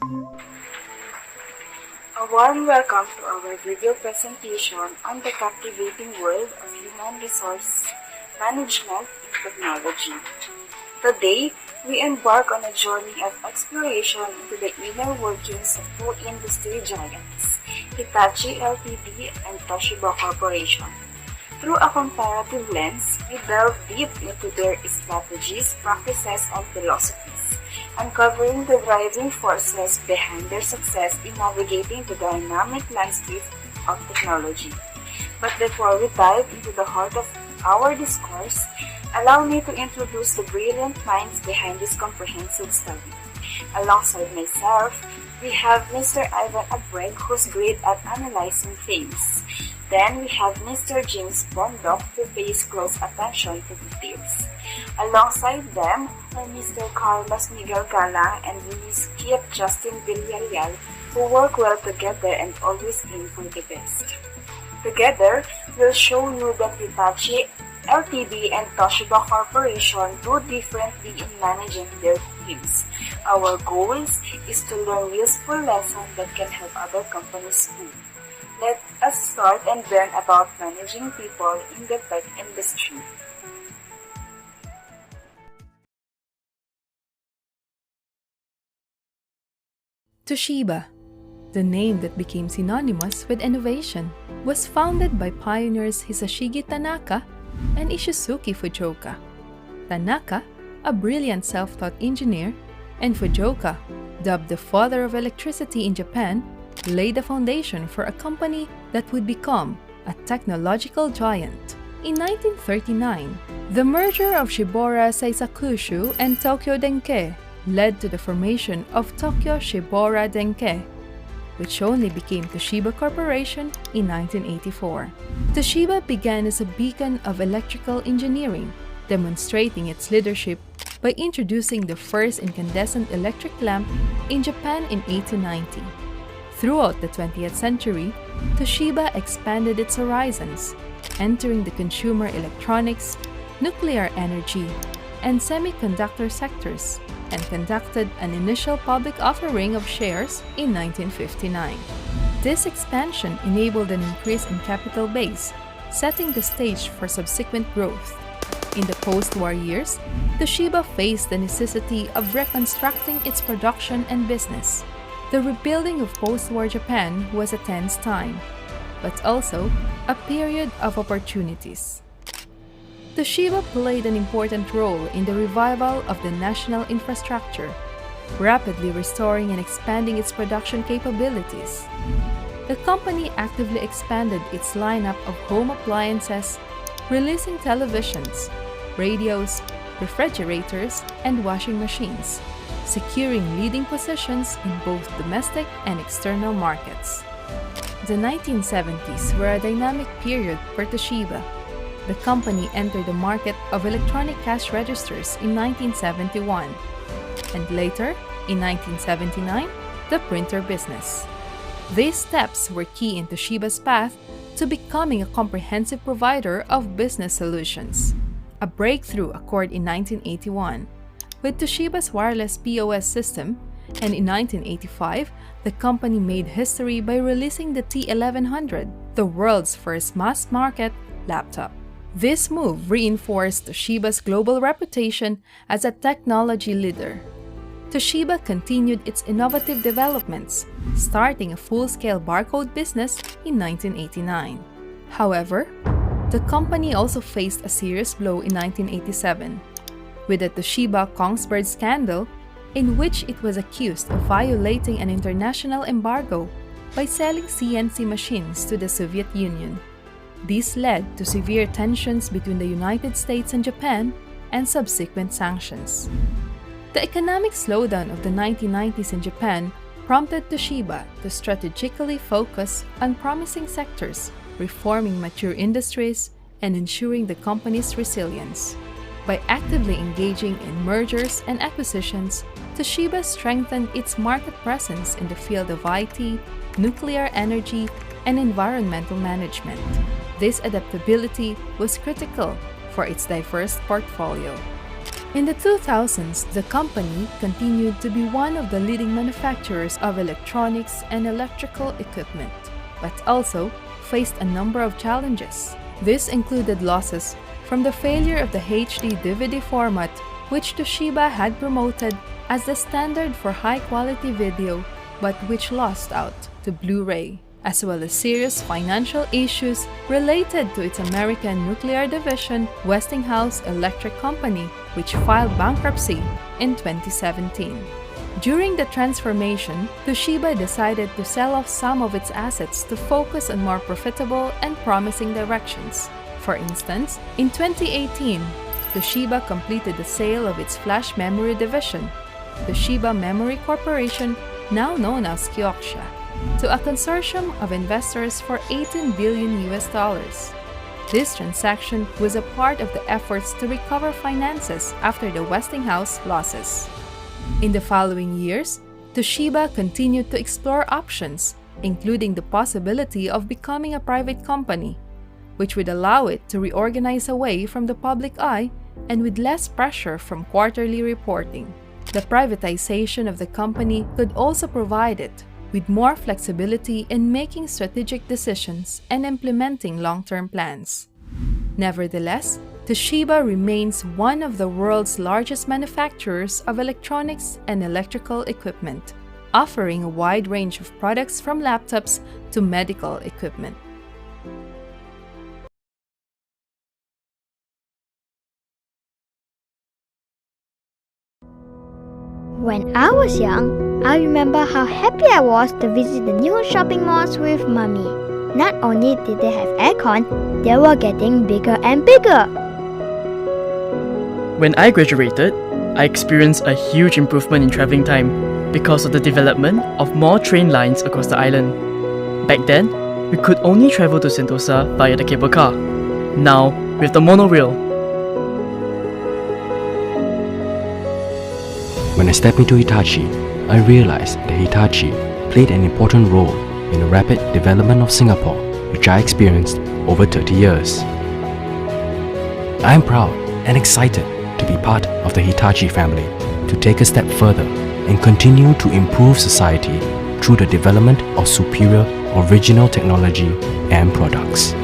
A warm welcome to our video presentation on the captivating world of human resource management technology. Today, we embark on a journey of exploration into the inner workings of two industry giants, Hitachi LTD and Toshiba Corporation. Through a comparative lens, we delve deep into their strategies, practices, and philosophies, uncovering the driving forces behind their success in navigating the dynamic landscape of technology. But before we dive into the heart of our discourse, allow me to introduce the brilliant minds behind this comprehensive study. Alongside myself, we have Mr. Ivan Abreg, who's great at analyzing things. Then we have Mr. James Bondoc, who pays close attention to details. Alongside them are Mr. Carlos Miguel Galang and Ms. Kit Justin Villarreal, who work well together and always aim for the best. Together, we'll show you that Hitachi, LTD, and Toshiba Corporation do differently in managing their teams. Our goal is to learn useful lessons that can help other companies too. Let us start and learn about managing people in the tech industry. Toshiba, the name that became synonymous with innovation, was founded by pioneers Hisashigi Tanaka and Ishizuki Fujioka. Tanaka, a brilliant self-taught engineer, and Fujioka, dubbed the father of electricity in Japan, laid the foundation for a company that would become a technological giant. In 1939, the merger of Shibora Seisakushu and Tokyo Denki led to the formation of Tokyo Shibora Denki, which only became Toshiba Corporation in 1984. Toshiba began as a beacon of electrical engineering, demonstrating its leadership by introducing the first incandescent electric lamp in Japan in 1890. Throughout the 20th century, Toshiba expanded its horizons, entering the consumer electronics, nuclear energy, and semiconductor sectors, and conducted an initial public offering of shares in 1959. This expansion enabled an increase in capital base, setting the stage for subsequent growth. In the post-war years, Toshiba faced the necessity of reconstructing its production and business. The rebuilding of post-war Japan was a tense time, but also a period of opportunities. Toshiba played an important role in the revival of the national infrastructure, rapidly restoring and expanding its production capabilities. The company actively expanded its lineup of home appliances, releasing televisions, radios, refrigerators, and washing machines, securing leading positions in both domestic and external markets. The 1970s were a dynamic period for Toshiba. The company entered the market of electronic cash registers in 1971, and later, in 1979, the printer business. These steps were key in Toshiba's path to becoming a comprehensive provider of business solutions. A breakthrough occurred in 1981 with Toshiba's wireless POS system, and in 1985, the company made history by releasing the T1100, the world's first mass-market laptop. This move reinforced Toshiba's global reputation as a technology leader. Toshiba continued its innovative developments, starting a full-scale barcode business in 1989. However, the company also faced a serious blow in 1987 with the Toshiba Kongsberg scandal, in which it was accused of violating an international embargo by selling CNC machines to the Soviet Union. This led to severe tensions between the United States and Japan and subsequent sanctions. The economic slowdown of the 1990s in Japan prompted Toshiba to strategically focus on promising sectors, reforming mature industries, and ensuring the company's resilience. By actively engaging in mergers and acquisitions, Toshiba strengthened its market presence in the field of IT, nuclear energy, and environmental management. This adaptability was critical for its diverse portfolio. In the 2000s, the company continued to be one of the leading manufacturers of electronics and electrical equipment, but also faced a number of challenges. This included losses from the failure of the HD DVD format, which Toshiba had promoted as the standard for high-quality video, but which lost out to Blu-ray, as well as serious financial issues related to its American nuclear division, Westinghouse Electric Company, which filed bankruptcy in 2017. During the transformation, Toshiba decided to sell off some of its assets to focus on more profitable and promising directions. For instance, in 2018, Toshiba completed the sale of its flash memory division, Toshiba Memory Corporation, now known as Kioxia, to a consortium of investors for $18 billion. This transaction was a part of the efforts to recover finances after the Westinghouse losses. In the following years, Toshiba continued to explore options, including the possibility of becoming a private company, which would allow it to reorganize away from the public eye and with less pressure from quarterly reporting. The privatization of the company could also provide it with more flexibility in making strategic decisions and implementing long-term plans. Nevertheless, Toshiba remains one of the world's largest manufacturers of electronics and electrical equipment, offering a wide range of products from laptops to medical equipment. When I was young, I remember how happy I was to visit the new shopping malls with Mommy. Not only did they have aircon, they were getting bigger and bigger. When I graduated, I experienced a huge improvement in travelling time because of the development of more train lines across the island. Back then, we could only travel to Sentosa via the cable car. Now, with the monorail, when I stepped into Hitachi, I realized that Hitachi played an important role in the rapid development of Singapore, which I experienced over 30 years. I am proud and excited to be part of the Hitachi family, to take a step further and continue to improve society through the development of superior original technology and products.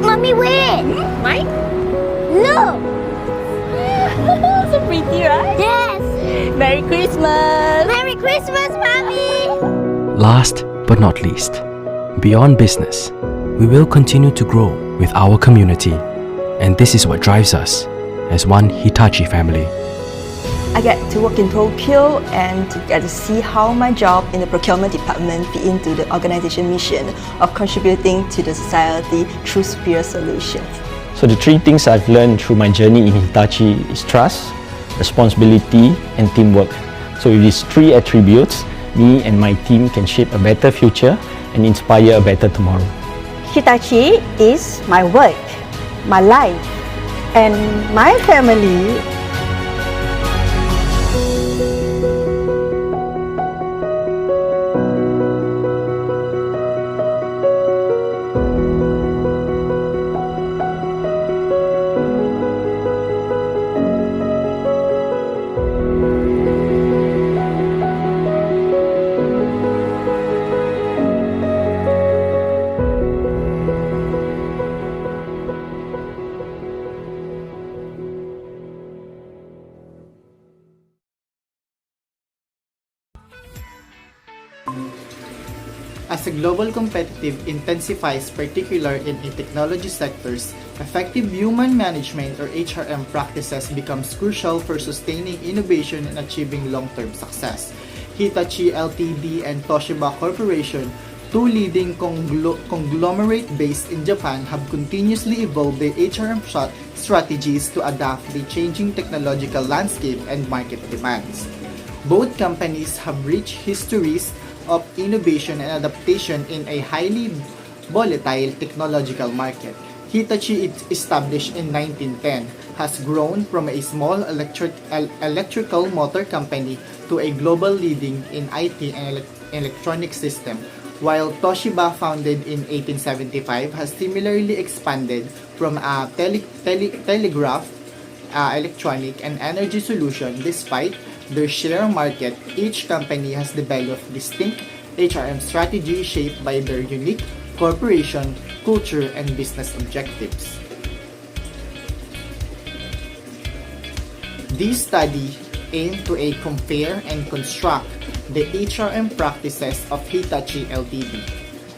Mommy, wait! Mike? Look! So pretty, right? Yes! Merry Christmas! Merry Christmas, Mommy! Last but not least, beyond business, we will continue to grow with our community, and this is what drives us as one Hitachi family. I get to work in Tokyo and to get to see how my job in the procurement department fit into the organization mission of contributing to the society through superior solutions. So the three things I've learned through my journey in Hitachi is trust, responsibility, and teamwork. So with these three attributes, me and my team can shape a better future and inspire a better tomorrow. Hitachi is my work, my life, and my family. As the global competitive intensifies, particularly in technology sectors, effective human management or HRM practices becomes crucial for sustaining innovation and achieving long-term success. Hitachi, LTD, and Toshiba Corporation, two leading conglomerate based in Japan, have continuously evolved their HRM strategies to adapt the changing technological landscape and market demands. Both companies have rich histories of innovation and adaptation in a highly volatile technological market. Hitachi, established in 1910, has grown from a small electrical motor company to a global leading in IT and electronic system, while Toshiba, founded in 1875, has similarly expanded from a telegraph, electronic, and energy solution. Despite their share market, each company has developed distinct HRM strategies shaped by their unique corporation, culture, and business objectives. This study aimed to compare and construct the HRM practices of Hitachi Ltd.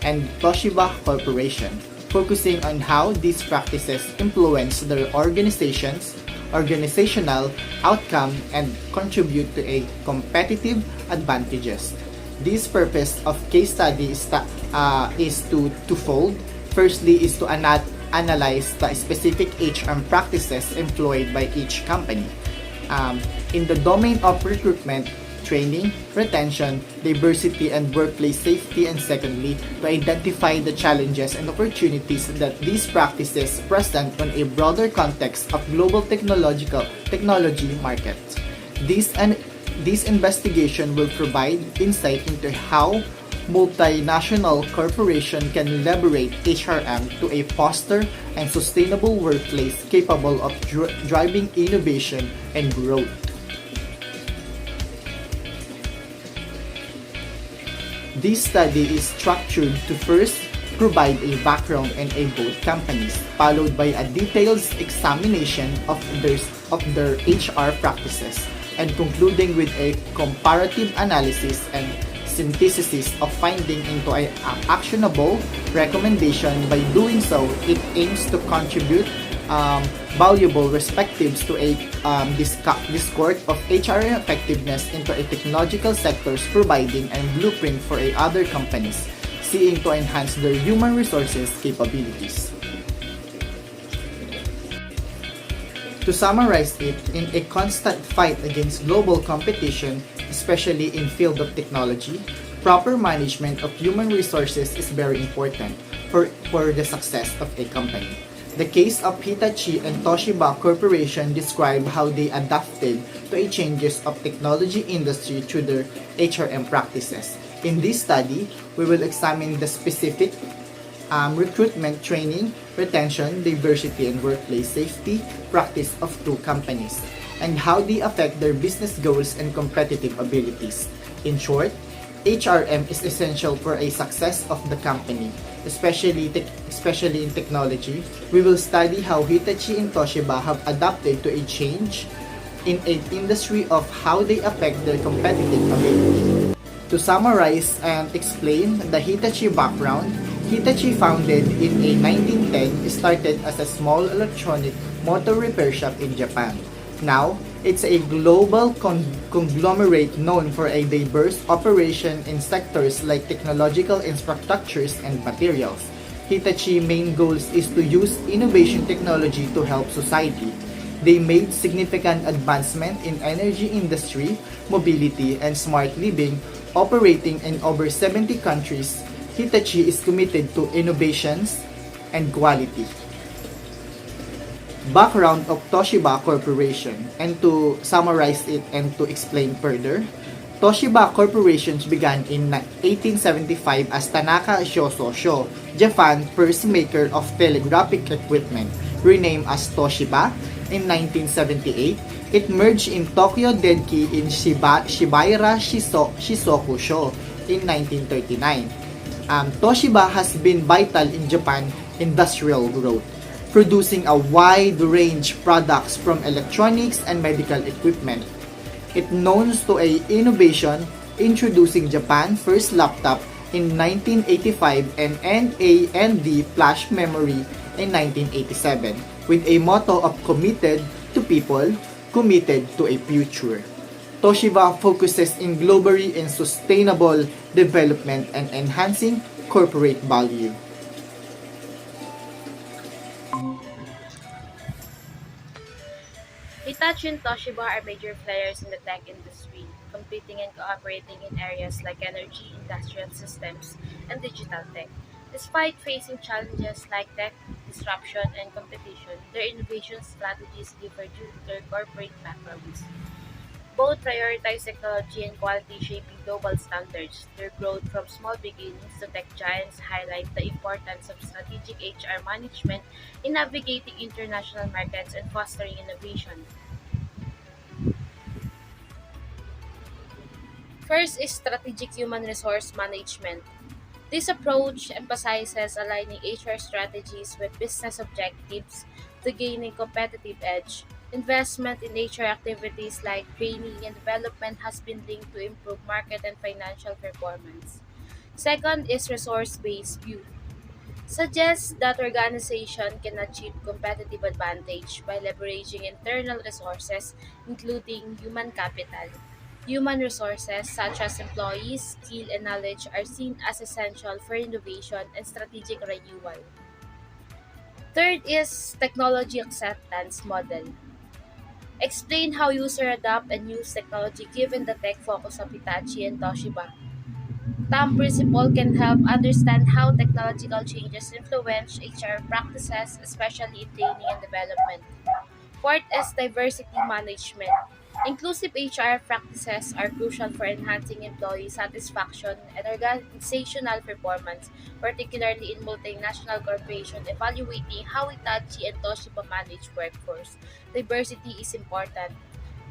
and Toshiba Corporation, focusing on how these practices influence their organizational outcome and contribute to a competitive advantages. This purpose of case study is twofold. Firstly is to analyze the specific HRM practices employed by each company in the domain of recruitment, training, retention, diversity, and workplace safety, and secondly, to identify the challenges and opportunities that these practices present on a broader context of global technology markets. This investigation will provide insight into how multinational corporations can leverage HRM to foster and sustainable workplace capable of driving innovation and growth. This study is structured to first provide a background on both companies, followed by a detailed examination of their HR practices, and concluding with a comparative analysis and synthesis of finding into an actionable recommendation. By doing so, it aims to contribute valuable perspectives to this court of HR effectiveness into a technological sectors, providing a blueprint for other companies seeking to enhance their human resources capabilities. To summarize it, in a constant fight against global competition, especially in field of technology, proper management of human resources is very important for the success of a company. The case of Hitachi and Toshiba Corporation describe how they adapted to a changes of technology industry through their HRM practices. In this study, we will examine the specific recruitment, training, retention, diversity, and workplace safety practice of two companies, and how they affect their business goals and competitive abilities. In short, HRM is essential for a success of the company, especially in technology. We will study how Hitachi and Toshiba have adapted to a change in an industry of how they affect their competitive ability. To summarize and explain the Hitachi background, Hitachi, founded in 1910, started as a small electronic motor repair shop in Japan. Now, It's a global conglomerate known for a diverse operation in sectors like technological infrastructures and materials. Hitachi's main goals is to use innovation technology to help society. They made significant advancement in energy industry, mobility, and smart living, operating in over 70 countries. Hitachi is committed to innovations and quality. Background of Toshiba Corporation, and to summarize it and to explain further, Toshiba Corporation began in 1875 as Tanaka Shoso Sho, Japan's first maker of telegraphic equipment, renamed as Toshiba. In 1978, it merged in Tokyo Denki in Shibaira Shisoku Sho in 1939. Toshiba has been vital in Japan's industrial growth, producing a wide range of products from electronics and medical equipment. It known to a innovation, introducing Japan's first laptop in 1985 and NAND flash memory in 1987, with a motto of committed to people, committed to a future. Toshiba focuses in globally in sustainable development and enhancing corporate value. Hitachi and Toshiba are major players in the tech industry, competing and cooperating in areas like energy, industrial systems, and digital tech. Despite facing challenges like tech disruption and competition, their innovation strategies differ due to their corporate backgrounds. Both prioritize technology and quality, shaping global standards. Their growth from small beginnings to tech giants highlight the importance of strategic HR management in navigating international markets and fostering innovation. First is strategic human resource management. This approach emphasizes aligning HR strategies with business objectives to gain a competitive edge. Investment in HR activities like training and development has been linked to improve market and financial performance. Second is resource-based view. Suggests that organization can achieve competitive advantage by leveraging internal resources, including human capital. Human resources such as employees, skill, and knowledge are seen as essential for innovation and strategic renewal. Third is technology acceptance model. Explain how users adopt and use technology given the tech focus of Hitachi and Toshiba. Thumb principle can help understand how technological changes influence HR practices, especially in training and development. Fourth is diversity management. Inclusive HR practices are crucial for enhancing employee satisfaction and organizational performance, particularly in multinational corporations. Evaluating how Hitachi and Toshiba manage workforce diversity is important.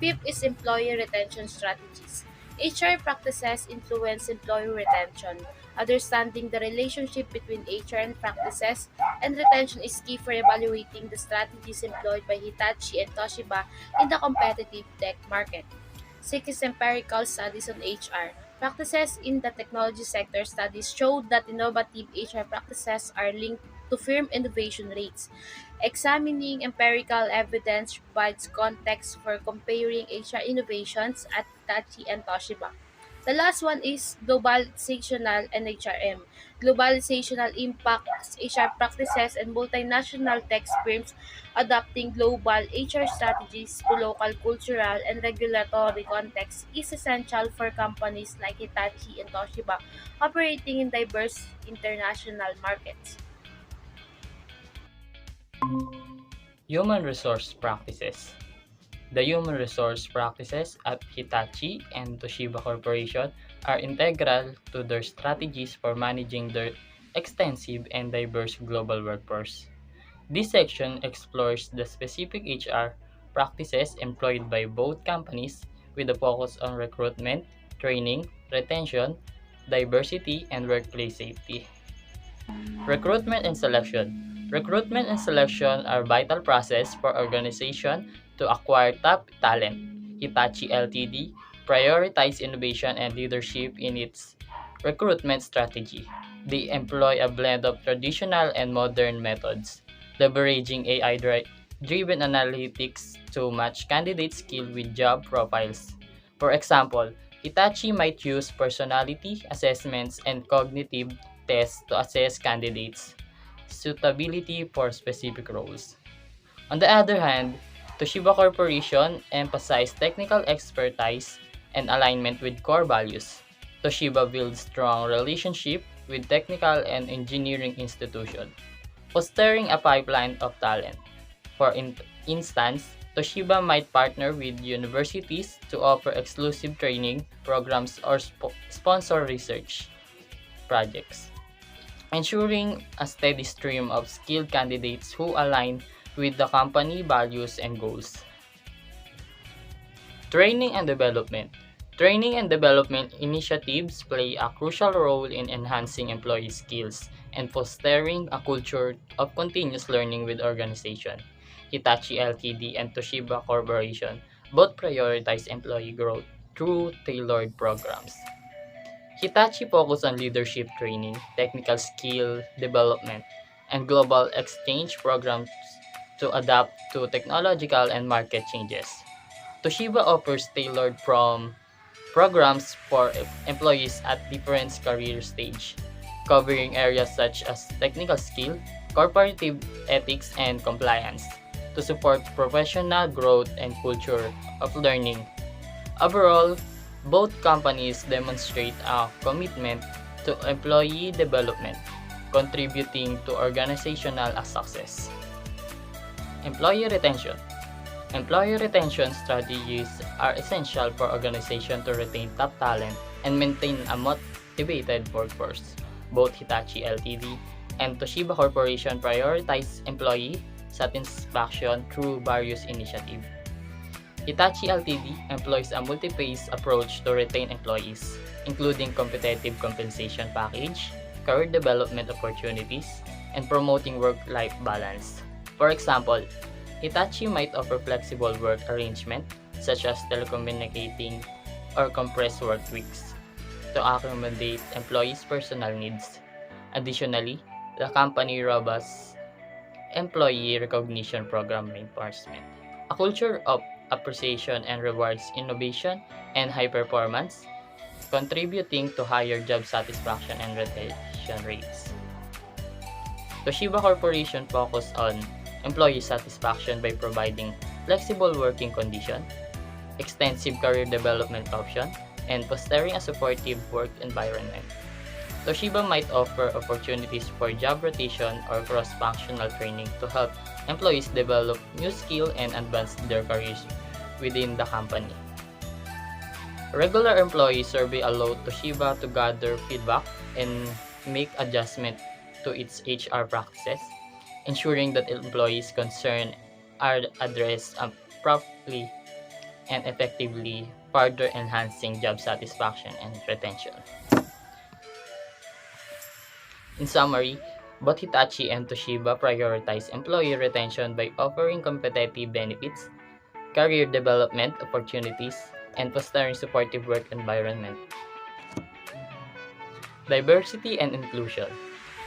Fifth is employee retention strategies. HR practices influence employee retention. Understanding the relationship between HR and practices and retention is key for evaluating the strategies employed by Hitachi and Toshiba in the competitive tech market. Six is empirical studies on HR. Practices in the technology sector studies showed that innovative HR practices are linked to firm innovation rates. Examining empirical evidence provides context for comparing HR innovations at Hitachi and Toshiba. The last one is globalizational and HRM. Globalizational impacts HR practices and multinational tech firms adapting global HR strategies to local cultural and regulatory contexts is essential for companies like Hitachi and Toshiba operating in diverse international markets. Human resource practices. The human resource practices at Hitachi and Toshiba Corporation are integral to their strategies for managing their extensive and diverse global workforce. This section explores the specific HR practices employed by both companies with a focus on recruitment, training, retention, diversity, and workplace safety. Recruitment and selection. Recruitment and selection are vital process for organization to acquire top talent. Hitachi LTD prioritize innovation and leadership in its recruitment strategy. They employ a blend of traditional and modern methods, leveraging driven analytics to match candidate skill with job profiles. For example, Hitachi might use personality assessments and cognitive tests to assess candidates' suitability for specific roles. On the other hand, Toshiba Corporation emphasized technical expertise and alignment with core values. Toshiba builds strong relationship with technical and engineering institutions, fostering a pipeline of talent. For instance, Toshiba might partner with universities to offer exclusive training programs or sponsor research projects, ensuring a steady stream of skilled candidates who align with the company values and goals. Training and development. Training and development initiatives play a crucial role in enhancing employee skills and fostering a culture of continuous learning with organization. Hitachi LTD and Toshiba Corporation both prioritize employee growth through tailored programs. Hitachi focused on leadership training, technical skill development, and global exchange programs to adapt to technological and market changes. Toshiba offers tailored programs for employees at different career stage, covering areas such as technical skill, corporate ethics, and compliance to support professional growth and culture of learning. Overall, both companies demonstrate a commitment to employee development, contributing to organizational success. Employee retention. Employee retention strategies are essential for organizations to retain top talent and maintain a motivated workforce. Both Hitachi Ltd. and Toshiba Corporation prioritize employee satisfaction through various initiatives. Hitachi Ltd. employs a multi-phase approach to retain employees, including competitive compensation package, career development opportunities, and promoting work-life balance. For example, Hitachi might offer flexible work arrangement such as telecommunicating or compressed work weeks to accommodate employees' personal needs. Additionally, the company robust employee recognition program reinforcement. A culture of appreciation and rewards innovation and high performance, contributing to higher job satisfaction and retention rates. Toshiba Corporation focused on employee satisfaction by providing flexible working conditions, extensive career development options, and fostering a supportive work environment. Toshiba might offer opportunities for job rotation or cross-functional training to help employees develop new skills and advance their careers within the company. Regular employee survey allow Toshiba to gather feedback and make adjustments to its HR practices, ensuring that employees' concerns are addressed properly and effectively, further enhancing job satisfaction and retention. In summary, both Hitachi and Toshiba prioritize employee retention by offering competitive benefits, career development opportunities, and fostering supportive work environment. Diversity and inclusion.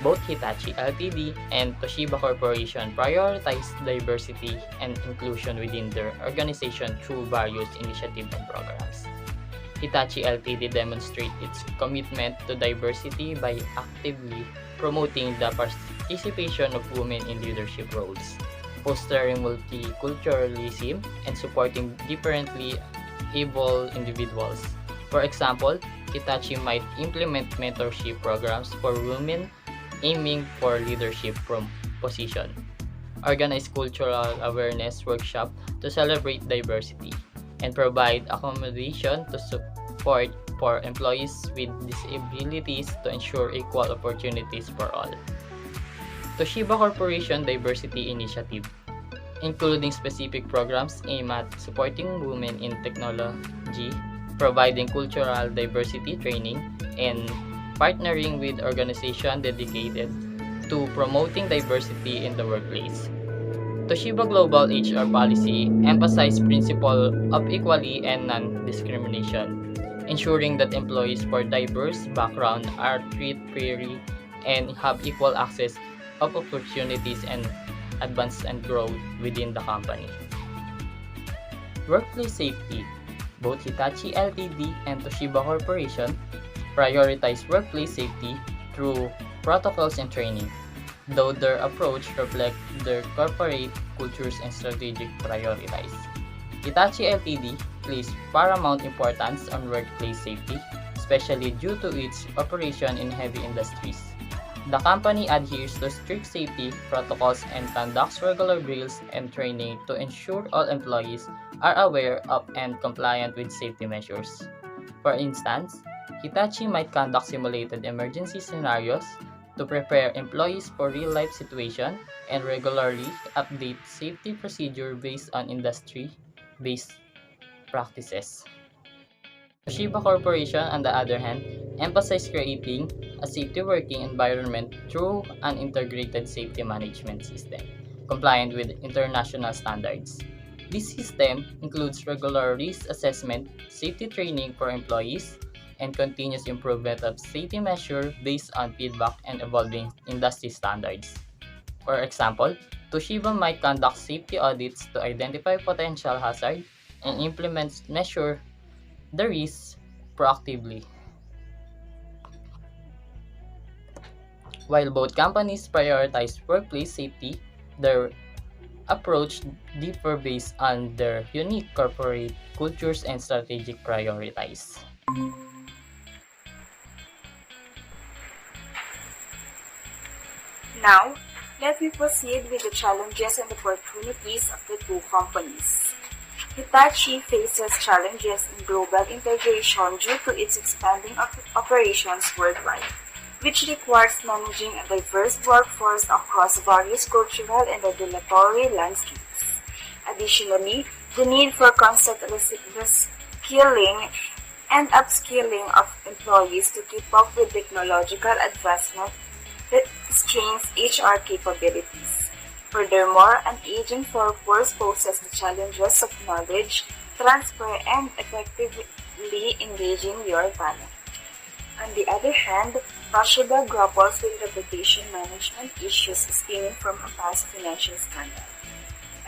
Both Hitachi Ltd. and Toshiba Corporation prioritize diversity and inclusion within their organization through various initiatives and programs. Hitachi Ltd. demonstrates its commitment to diversity by actively promoting the participation of women in leadership roles, fostering multiculturalism, and supporting differently able individuals. For example, Hitachi might implement mentorship programs for women aiming for leadership position, organize cultural awareness workshop to celebrate diversity, and provide accommodation to support for employees with disabilities to ensure equal opportunities for all. Toshiba Corporation Diversity Initiative, including specific programs aimed at supporting women in technology, providing cultural diversity training, and partnering with organizations dedicated to promoting diversity in the workplace. Toshiba Global HR Policy emphasizes principle of equality and non-discrimination, ensuring that employees for diverse backgrounds are treated fairly and have equal access of opportunities and advance and grow within the company. Workplace safety. Both Hitachi LTD and Toshiba Corporation prioritize workplace safety through protocols and training, though their approach reflects their corporate cultures and strategic priorities. Hitachi LTD places paramount importance on workplace safety, especially due to its operation in heavy industries. The company adheres to strict safety protocols and conducts regular drills and training to ensure all employees are aware of and compliant with safety measures. For instance, Hitachi might conduct simulated emergency scenarios to prepare employees for real-life situations and regularly update safety procedure based on industry-based practices. Toshiba Corporation, on the other hand, emphasizes creating a safety working environment through an integrated safety management system, compliant with international standards. This system includes regular risk assessment, safety training for employees, and continuous improvement of safety measures based on feedback and evolving industry standards. For example, Toshiba might conduct safety audits to identify potential hazards and implement measures the risks proactively. While both companies prioritize workplace safety, their approach differ based on their unique corporate cultures and strategic priorities. Now, let me proceed with the challenges and opportunities of the two companies. Hitachi faces challenges in global integration due to its expanding operations worldwide, which requires managing a diverse workforce across various cultural and regulatory landscapes. Additionally, the need for constant reskilling and upskilling of employees to keep up with technological advancement strains HR capabilities. Furthermore, an aging workforce poses the challenges of knowledge transfer and effectively engaging your talent. On the other hand, Toshiba grapples with reputation management issues stemming from a past financial scandal,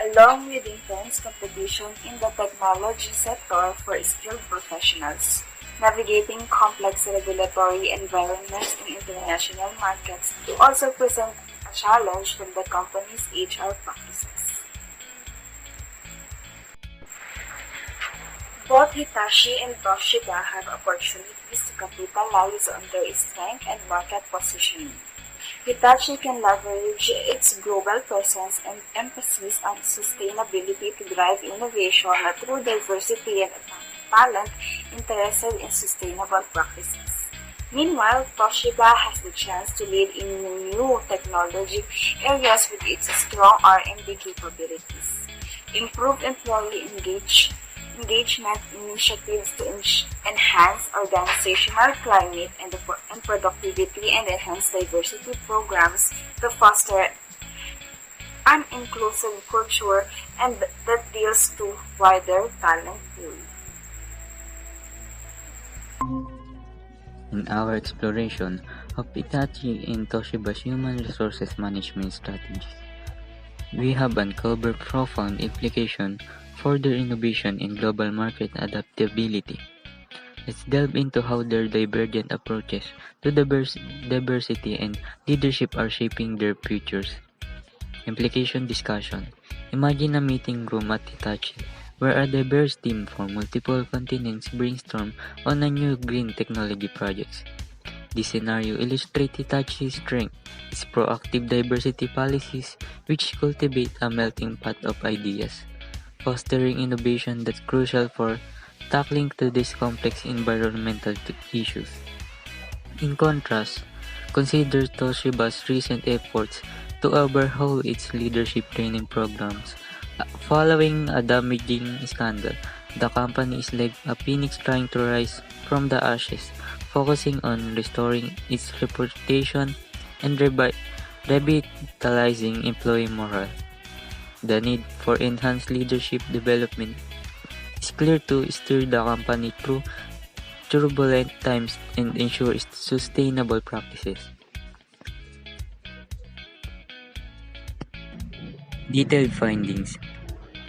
along with intense competition in the technology sector for skilled professionals. Navigating complex regulatory environments in international markets also present a challenge from the company's HR practices. Both Hitachi and Toshiba have opportunities to capitalize on their strength and market positioning. Hitachi can leverage its global presence and emphasis on sustainability to drive innovation through diversity and talent interested in sustainable practices. Meanwhile, Toshiba has the chance to lead in new technology areas with its strong R&D capabilities. Improve employee engagement initiatives to enhance organizational climate and productivity and enhance diversity programs to foster an inclusive culture and that deals to wider talent pool. In our exploration of Hitachi and Toshiba's human resources management strategies, we have uncovered profound implications for their innovation and global market adaptability. Let's delve into how their divergent approaches to diversity and leadership are shaping their futures. Implication discussion. Imagine a meeting room at Hitachi where a diverse team from multiple continents brainstorm on a new green technology projects. This scenario illustrates Hitachi's strength, its proactive diversity policies which cultivate a melting pot of ideas, fostering innovation that's crucial for tackling today's complex environmental issues. In contrast, consider Toshiba's recent efforts to overhaul its leadership training programs. Following a damaging scandal, the company is like a phoenix trying to rise from the ashes, focusing on restoring its reputation and revitalizing employee morale. The need for enhanced leadership development is clear to steer the company through turbulent times and ensure sustainable practices. Detailed findings.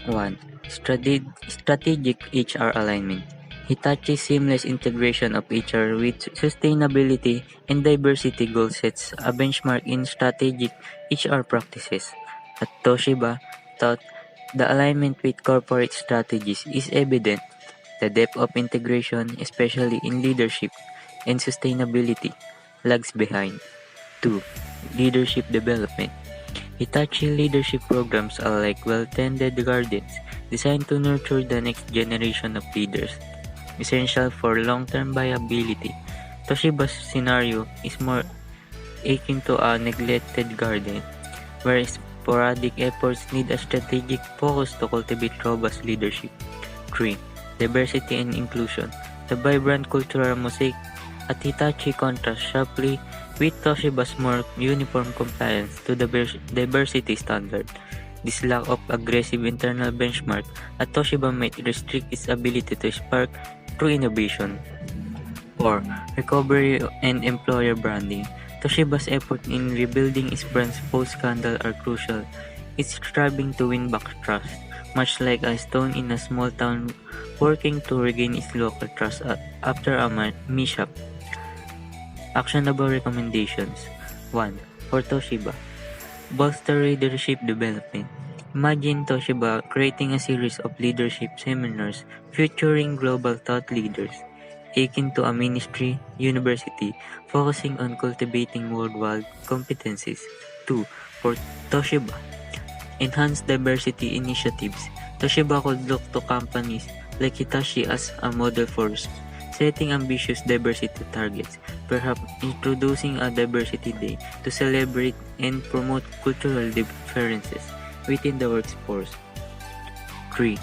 1. Strategic HR alignment. Hitachi's seamless integration of HR with sustainability and diversity goals sets a benchmark in strategic HR practices. At Toshiba, thought the alignment with corporate strategies is evident. The depth of integration, especially in leadership and sustainability, lags behind. 2. Leadership development. Hitachi leadership programs are like well-tended gardens designed to nurture the next generation of leaders, essential for long-term viability. Toshiba's scenario is more akin to a neglected garden, where sporadic efforts need a strategic focus to cultivate robust leadership. 3. Diversity and inclusion. The vibrant cultural mosaic at Hitachi contrasts sharply with Toshiba's more uniform compliance to the diversity standard. This lack of aggressive internal benchmark at Toshiba might restrict its ability to spark true innovation. 4. Recovery and employer branding. Toshiba's effort in rebuilding its brand's post-scandal are crucial. It's striving to win back trust, much like a stone in a small town working to regain its local trust after a mishap. Actionable recommendations. 1. For Toshiba. Bolster leadership development. Imagine Toshiba creating a series of leadership seminars featuring global thought leaders, akin to a ministry, university, focusing on cultivating worldwide competencies. 2. For Toshiba. Enhance diversity initiatives. Toshiba could look to companies like Hitachi as a model for setting ambitious diversity targets, perhaps introducing a diversity day to celebrate and promote cultural differences within the workforce. 3.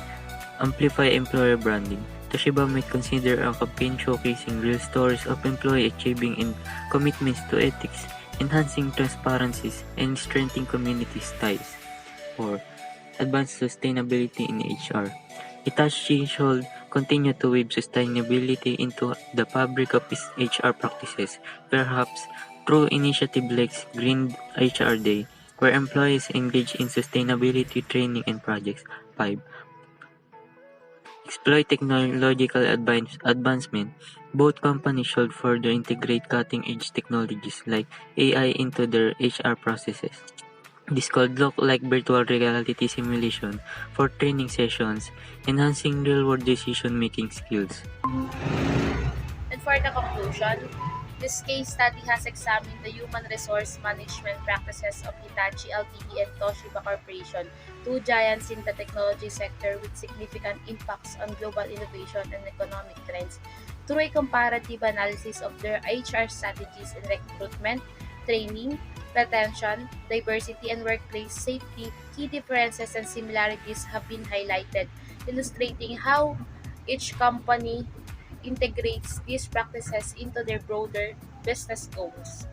Amplify employer branding. Toshiba might consider a campaign showcasing real stories of employee achieving and commitments to ethics, enhancing transparencies, and strengthening community ties. 4. Advance sustainability in HR. Hitachi should continue to weave sustainability into the fabric of its HR practices, perhaps through initiatives like Green HR Day, where employees engage in sustainability training and projects. 5. Exploit technological advancement. Both companies should further integrate cutting-edge technologies like AI into their HR processes. This could look like virtual reality simulation for training sessions, enhancing real-world decision-making skills. And for the conclusion, this case study has examined the human resource management practices of Hitachi, LTD, and Toshiba Corporation, two giants in the technology sector with significant impacts on global innovation and economic trends, through a comparative analysis of their HR strategies in recruitment, training, retention, diversity, and workplace safety. Key differences and similarities have been highlighted, illustrating how each company integrates these practices into their broader business goals.